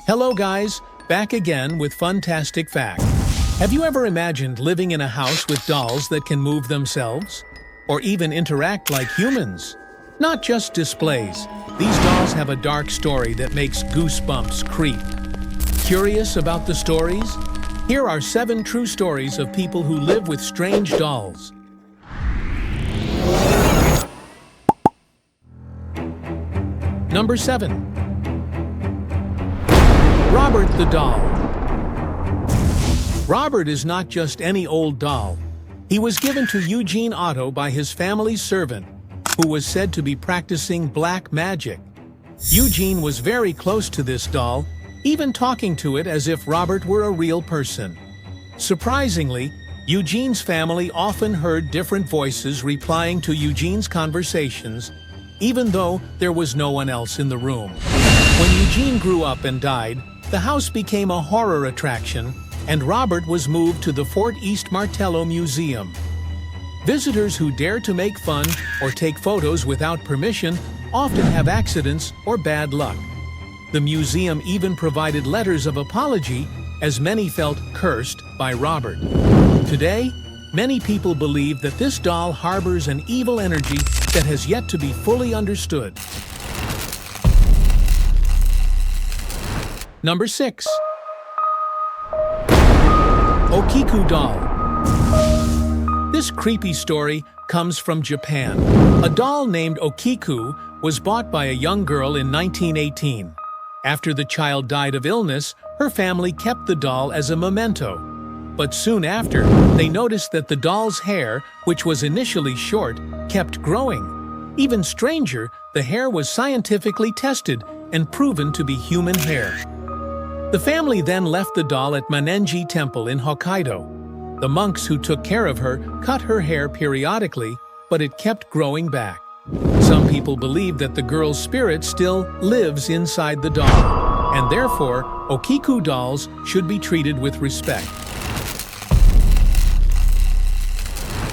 Hello guys, back again with Funtastic Fact. Have you ever imagined living in a house with dolls that can move themselves? Or even interact like humans? Not just displays, these dolls have a dark story that makes goosebumps creep. Curious about the stories? Here are 7 true stories of people who live with strange dolls. Number 7. Robert the Doll. Robert is not just any old doll. He was given to Eugene Otto by his family's servant, who was said to be practicing black magic. Eugene was very close to this doll, even talking to it as if Robert were a real person. Surprisingly, Eugene's family often heard different voices replying to Eugene's conversations, even though there was no one else in the room. When Eugene grew up and died, the house became a horror attraction, and Robert was moved to the Fort East Martello Museum. Visitors who dare to make fun or take photos without permission often have accidents or bad luck. The museum even provided letters of apology, as many felt cursed by Robert. Today, many people believe that this doll harbors an evil energy that has yet to be fully understood. Number 6. Okiku Doll. This creepy story comes from Japan. A doll named Okiku was bought by a young girl in 1918. After the child died of illness, her family kept the doll as a memento. But soon after, they noticed that the doll's hair, which was initially short, kept growing. Even stranger, the hair was scientifically tested and proven to be human hair. The family then left the doll at Manenji Temple in Hokkaido. The monks who took care of her cut her hair periodically, but it kept growing back. Some people believe that the girl's spirit still lives inside the doll, and therefore, Okiku dolls should be treated with respect.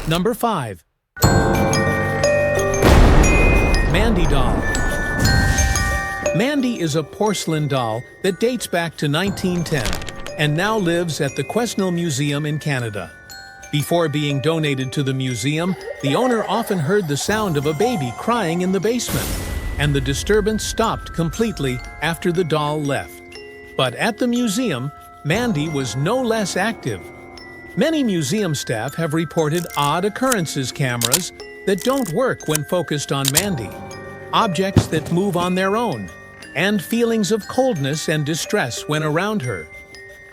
Number 5. Mandy Doll. Mandy is a porcelain doll that dates back to 1910 and now lives at the Quesnel Museum in Canada. Before being donated to the museum, the owner often heard the sound of a baby crying in the basement, and the disturbance stopped completely after the doll left. But at the museum, Mandy was no less active. Many museum staff have reported odd occurrences cameras that don't work when focused on Mandy, objects that move on their own, and feelings of coldness and distress when around her.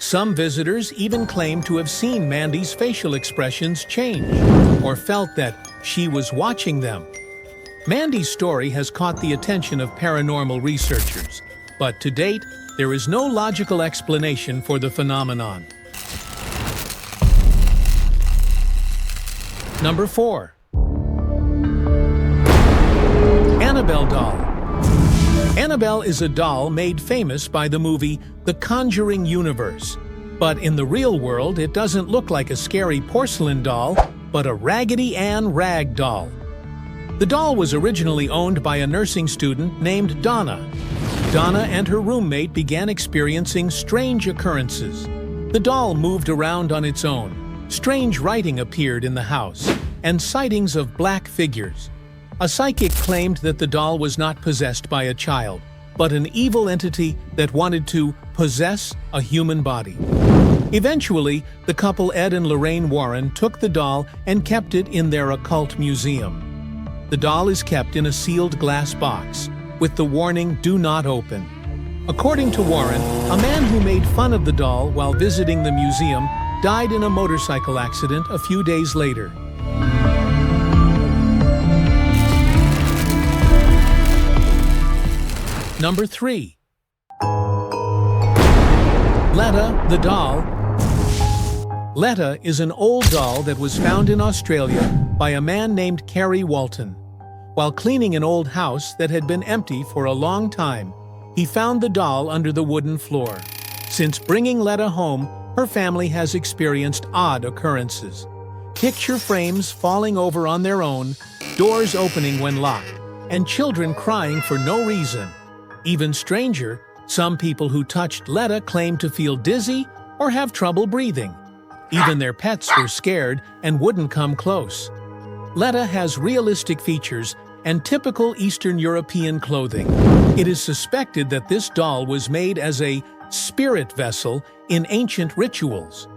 Some visitors even claim to have seen Mandy's facial expressions change, or felt that she was watching them. Mandy's story has caught the attention of paranormal researchers, but to date, there is no logical explanation for the phenomenon. Number 4. Annabelle Doll. Annabelle is a doll made famous by the movie The Conjuring Universe. But in the real world, it doesn't look like a scary porcelain doll, but a Raggedy Ann rag doll. The doll was originally owned by a nursing student named Donna. Donna and her roommate began experiencing strange occurrences. The doll moved around on its own. Strange writing appeared in the house, and sightings of black figures. A psychic claimed that the doll was not possessed by a child, but an evil entity that wanted to possess a human body. Eventually, the couple Ed and Lorraine Warren took the doll and kept it in their occult museum. The doll is kept in a sealed glass box, with the warning, "Do not open." According to Warren, a man who made fun of the doll while visiting the museum died in a motorcycle accident a few days later. Number 3. Letta the Doll. Letta is an old doll that was found in Australia by a man named Kerry Walton. While cleaning an old house that had been empty for a long time, he found the doll under the wooden floor. Since bringing Letta home, her family has experienced odd occurrences. Picture frames falling over on their own, doors opening when locked, and children crying for no reason. Even stranger, Some people who touched Letta claimed to feel dizzy or have trouble breathing. Even their pets were scared and wouldn't come close. Letta has realistic features and typical Eastern European clothing. It is suspected that this doll was made as a spirit vessel in ancient rituals.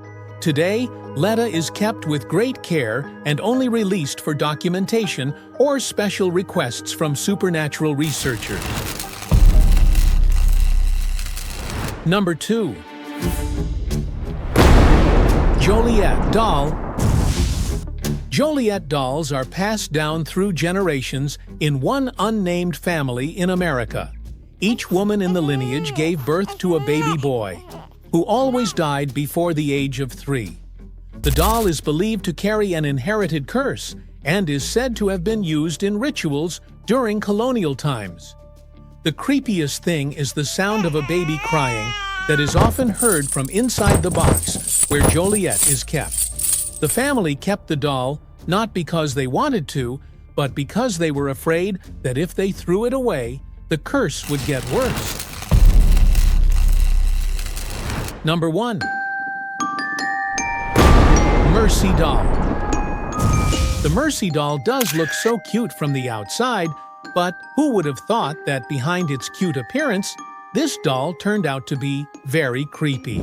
Today, Letta is kept with great care and only released for documentation or special requests from supernatural researchers. Number 2. Joliet Doll. Joliet dolls are passed down through generations in one unnamed family in America. Each woman in the lineage gave birth to a baby boy, who always died before the age of 3. The doll is believed to carry an inherited curse and is said to have been used in rituals during colonial times. The creepiest thing is the sound of a baby crying that is often heard from inside the box where Joliet is kept. The family kept the doll not because they wanted to, but because they were afraid that if they threw it away, the curse would get worse. Number 1. Mercy Doll. The Mercy Doll does look so cute from the outside, but who would have thought that behind its cute appearance, this doll turned out to be very creepy.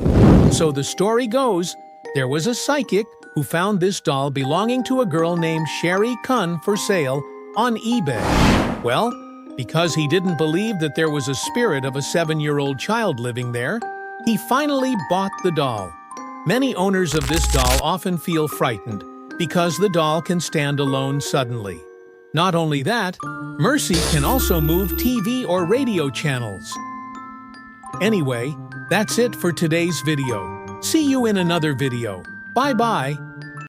So the story goes, there was a psychic who found this doll belonging to a girl named Sherry Kun for sale on eBay. Well, because he didn't believe that there was a spirit of a 7-year-old child living there, he finally bought the doll. Many owners of this doll often feel frightened because the doll can stand alone suddenly. Not only that, Mercy can also move TV or radio channels. Anyway, that's it for today's video. See you in another video. Bye-bye.